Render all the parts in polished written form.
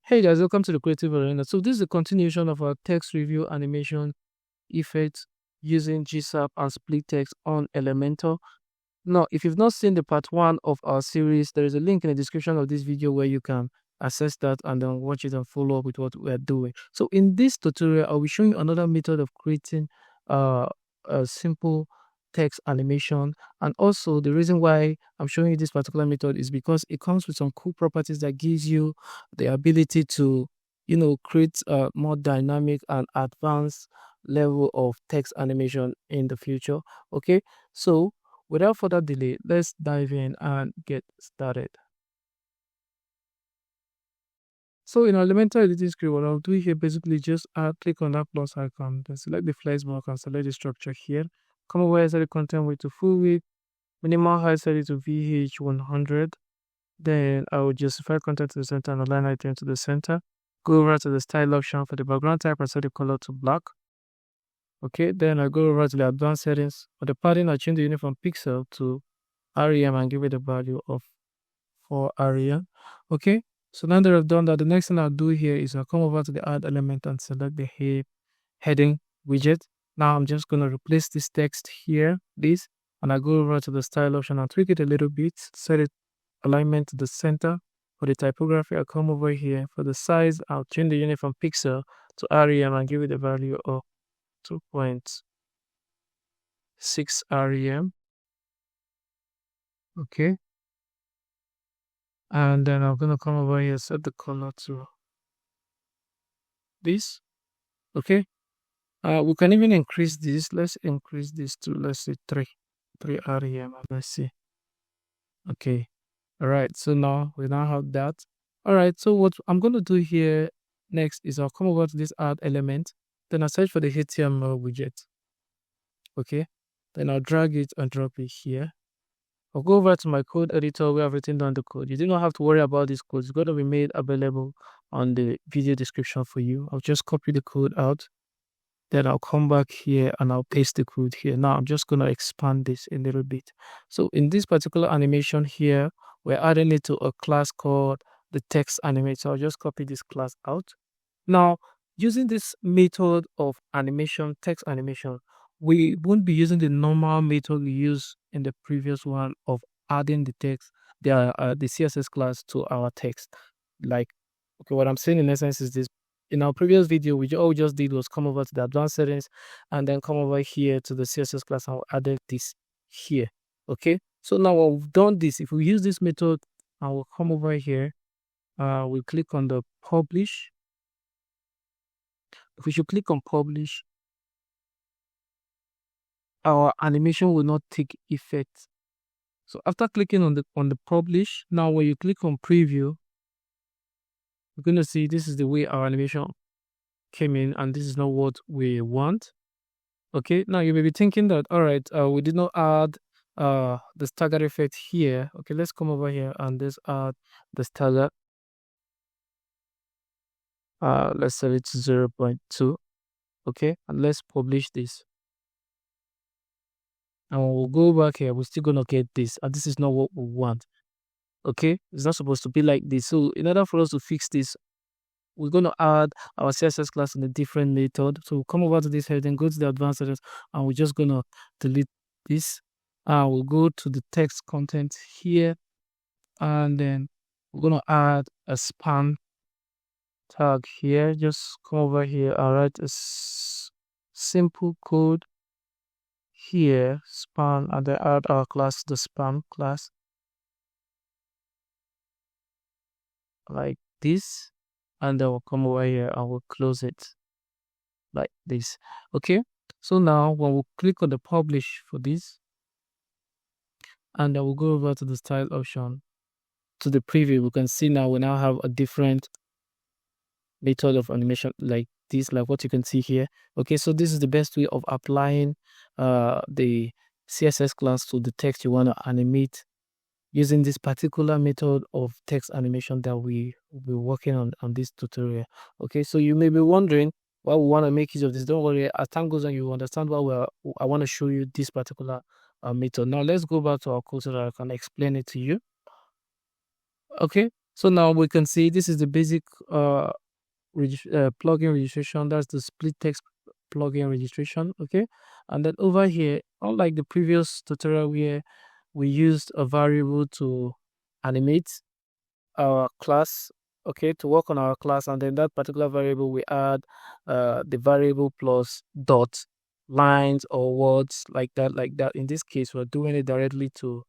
Hey guys, welcome to the Creative Arena. So this is a continuation of our text review animation effects using GSAP and SplitText on Elementor. Now, if you've not seen the part 1 of our series, there is a link in the description of this video where you can access that and then watch it and follow up with what we're doing. So in this tutorial, I'll be showing you another method of creating a simple text animation. And also the reason why I'm showing you this particular method is because it comes with some cool properties that gives you the ability to, create a more dynamic and advanced level of text animation in the future. Okay, so without further delay, let's dive in and get started. So in our Elementor editing script, what I'll do here basically just click on that plus icon, then select the flex block and select the structure here. Come over here, set the content width to full width, minimal height set it to VH 100. Then I will justify content to the center and align item to the center. Go over to the style option for the background type and set the color to black. Okay, then I go over to the advanced settings. For the padding, I change the uniform pixel to REM and give it a value of 4 REM. Okay, so now that I've done that, the next thing I'll do here is I'll come over to the add element and select the heading widget. Now I'm just going to replace this text here, and I go over to the style option and tweak it a little bit, set it alignment to the center. For the typography, I'll come over here. For the size, I'll change the uniform pixel to REM and give it a value of 2.6 REM. Okay. And then I'm going to come over here, set the color to this. Okay. We can even increase this. Let's increase this to, let's say, 3 REM. Let's see. Okay. All right. So now we now have that. All right. So what I'm going to do here next is I'll come over to this add element. Then I'll search for the HTML widget. Okay. Then I'll drag it and drop it here. I'll go over to my code editor where I've written down the code. You do not have to worry about this code. It's going to be made available on the video description for you. I'll just copy the code out. Then I'll come back here and I'll paste the code here. Now I'm just going to expand this a little bit. So in this particular animation here, we're adding it to a class called the text animator. I'll just copy this class out. Now, using this method of animation, text animation, we won't be using the normal method we used in the previous one of adding the text, the CSS class to our text. Like, okay, what I'm saying in essence is this. In our previous video, all we just did was come over to the advanced settings and then come over here to the CSS class and we added this here. Okay, so now we've done this. If we use this method and we'll come over here, we'll click on the publish. If we should click on publish, our animation will not take effect. So after clicking on the publish, now when you click on preview, we're going to see this is the way our animation came in, and this is not what we want. Okay, now you may be thinking that, all right, we did not add the stagger effect here. Okay, let's come over here and let's add the stagger. Let's set it to 0.2. Okay, and let's publish this. And when we'll go back here, we're still gonna get this, and this is not what we want. Okay, it's not supposed to be like this. So in order for us to fix this, we're going to add our CSS class in a different method. So we'll come over to this heading, go to the advanced settings, and we're just going to delete this. We'll go to the text content here, and then we're going to add a span tag here. Just come over here and write a simple code here, span, and then add our class, the span class, like this. And then we'll come over here and we'll close it like this. Okay, so now when we click on the publish for this, and then we'll go over to the style option, to the preview, we can see now we now have a different method of animation like this, like what you can see here. Okay, so this is the best way of applying the CSS class to the text you want to animate using this particular method of text animation that we will be working on this tutorial. Okay, so you may be wondering why we want to make use of this. Don't worry, as time goes on, you understand why I want to show you this particular method. Now let's go back to our code so that I can explain it to you. Okay, So now we can see this is the basic plugin registration. That's the SplitText plugin registration. Okay, and then over here, unlike the previous tutorial where we used a variable to animate our class, okay, to work on our class, and then that particular variable we add the variable plus dot lines or words like that. In this case, we're doing it directly to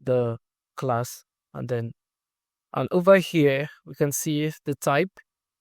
the class, and over here we can see the type.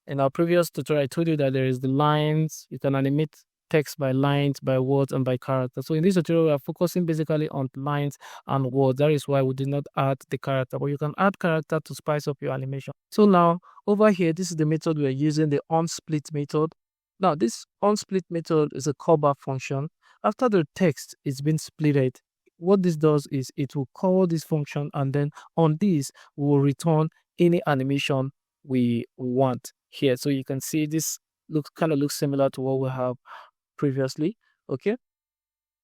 In our previous tutorial, I told you that there is the lines. You can animate text by lines, by words, and by character. So in this tutorial, we are focusing basically on lines and words. That is why we did not add the character, but you can add character to spice up your animation. So now over here, this is the method we are using, the onSplit method. Now this onSplit method is a callback function. After the text is been splitted, what this does is it will call this function, and then on this we will return any animation we want here. So you can see this looks similar to what we have previously. Okay,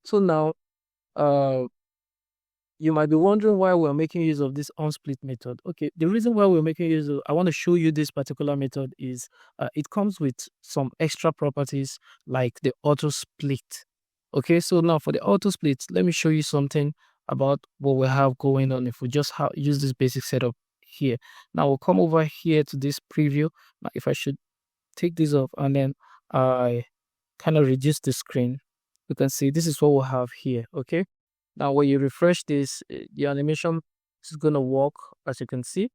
so now you might be wondering why we're making use of this onSplit method. Okay, the reason why we're making use of, I want to show you this particular method is it comes with some extra properties like the autosplit. Okay, so now for the autosplit, let me show you something about what we have going on if we just use this basic setup here. Now we'll come over here to this preview. Now if I should take this off and then I kind of reduce the screen, you can see this is what we'll have here. Okay, now when you refresh this, the animation is going to work. As you can see,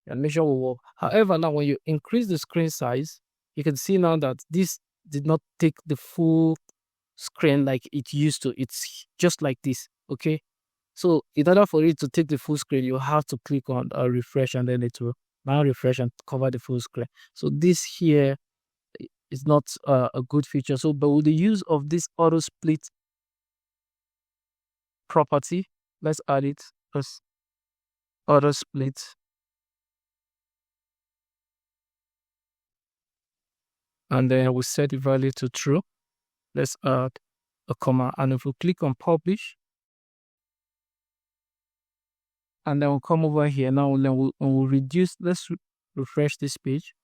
the animation will work. However, now when you increase the screen size, you can see now that this did not take the full screen like it used to. It's just like this. Okay, so in order for it to take the full screen, you have to click on refresh, and then it will now refresh and cover the full screen. So this here is not a good feature. So but with the use of this auto split property, let's add it as auto split, and then we set the value to true. Let's add a comma, and if we click on publish, and then we'll come over here. Now then we'll reduce, let's refresh this page.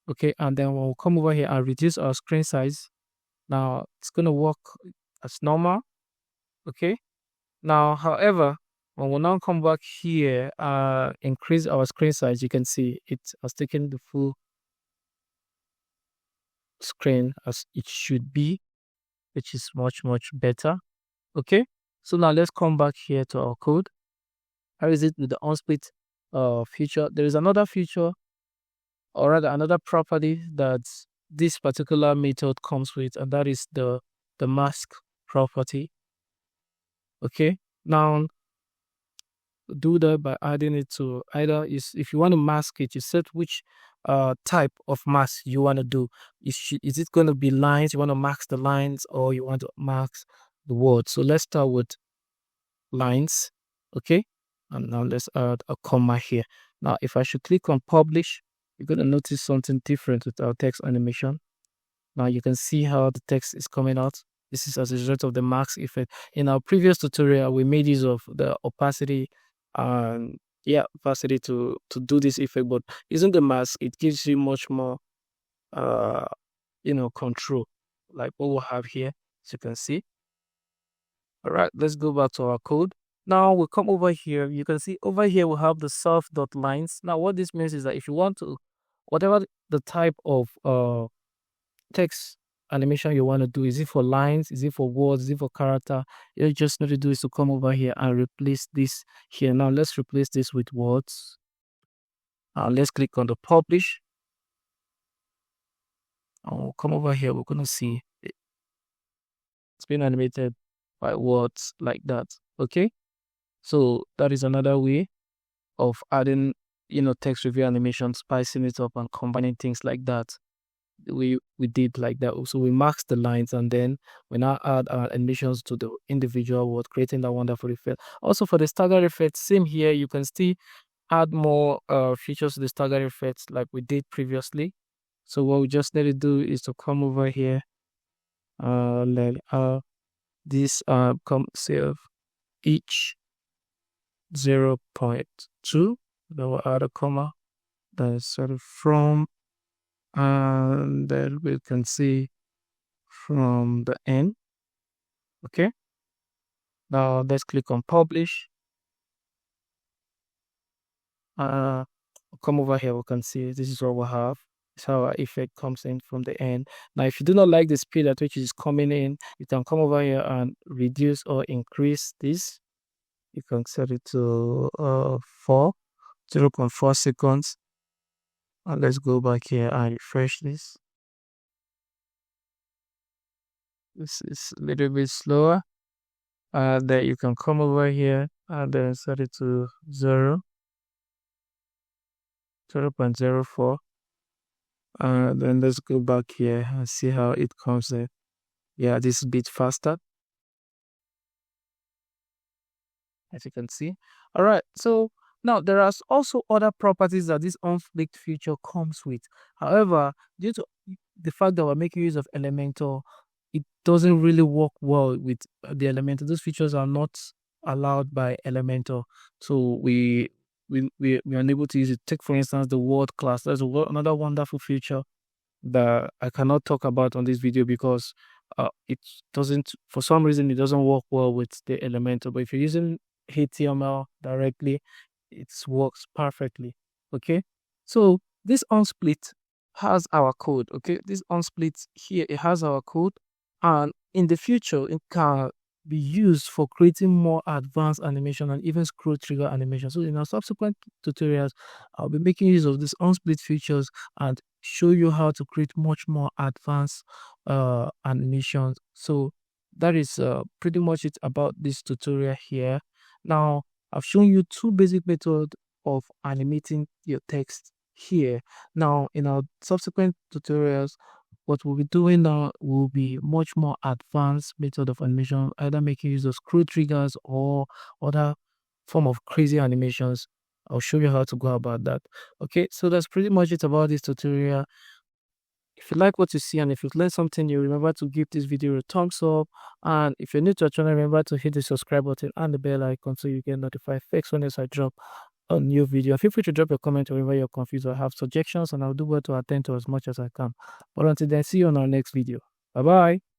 Okay, and then we'll come over here and reduce our screen size. Now it's going to work as normal. Okay, now however, when we now come back here, increase our screen size, you can see it has taken the full screen as it should be, which is much better. Okay, so now let's come back here to our code. How is it with the onSplit feature? There is another feature, or rather another property that this particular method comes with, and that is the mask property. Okay, now do that by adding it to either if you want to mask it, you set which type of mask you want to do. Is it going to be lines? You want to mask the lines, or you want to mask the words? So let's start with lines. Okay, and now let's add a comma here. Now if I should click on publish, you're going to notice something different with our text animation. Now you can see how the text is coming out. This is as a result of the mask effect. In our previous tutorial, we made use of the opacity and opacity to do this effect, but using the mask, it gives you much more control, like what we'll have here, as you can see. All right, let's go back to our code. Now we'll come over here. You can see over here we have the self.lines. Now what this means is that if you want to, whatever the type of text animation you want to do, is it for lines, is it for words, is it for character, you just need to do is to come over here and replace this here. Now let's replace this with words. Let's click on the publish, and we'll come over here. We're gonna see it's been animated by words like that. Okay, so that is another way of adding text review animation, spicing it up and combining things like that. We did like that. So we masked the lines, and then we now add our animations to the individual word, creating that wonderful effect. Also for the stagger effect, same here. You can still add more features to the stagger effects like we did previously. So what we just need to do is to come over here, let this come save each 0.2, then we'll add a comma, the sort of from, and then we can see from the end. Okay. Now let's click on publish. Come over here, we can see this is what we have. It's how our effect comes in from the end. Now, if you do not like the speed at which it is coming in, you can come over here and reduce or increase this. You can set it to 0.4 seconds. And let's go back here and refresh this. This is a little bit slower. Then you can come over here and then set it to 0.04. Then let's go back here and see how it comes in. Yeah, this is a bit faster, as you can see. All right, so now there are also other properties that this onSplit feature comes with. However, due to the fact that we're making use of Elementor, it doesn't really work well with the Elementor. Those features are not allowed by Elementor, so we are unable to use it. Take for instance the word class. That's another wonderful feature that I cannot talk about on this video because it doesn't, for some reason, it doesn't work well with the Elementor. But if you're using HTML directly, it works perfectly. Okay, so this onSplit has our code. Okay, this onSplit here, it has our code, and in the future it can be used for creating more advanced animation and even scroll trigger animation. So in our subsequent tutorials, I'll be making use of this onSplit features and show you how to create much more advanced animations. So that is pretty much it about this tutorial here. Now I've shown you two basic methods of animating your text here. Now in our subsequent tutorials, what we'll be doing now will be much more advanced method of animation, either making use of scroll triggers or other form of crazy animations. I'll show you how to go about that. Okay, so that's pretty much it about this tutorial. If you like what you see and if you've learned something new, remember to give this video a thumbs up. And if you're new to our channel, remember to hit the subscribe button and the bell icon so you get notified next when I drop a new video. Feel free to drop a comment whenever you're confused or have suggestions, and I'll do well to attend to as much as I can. But until then, see you on our next video. Bye bye.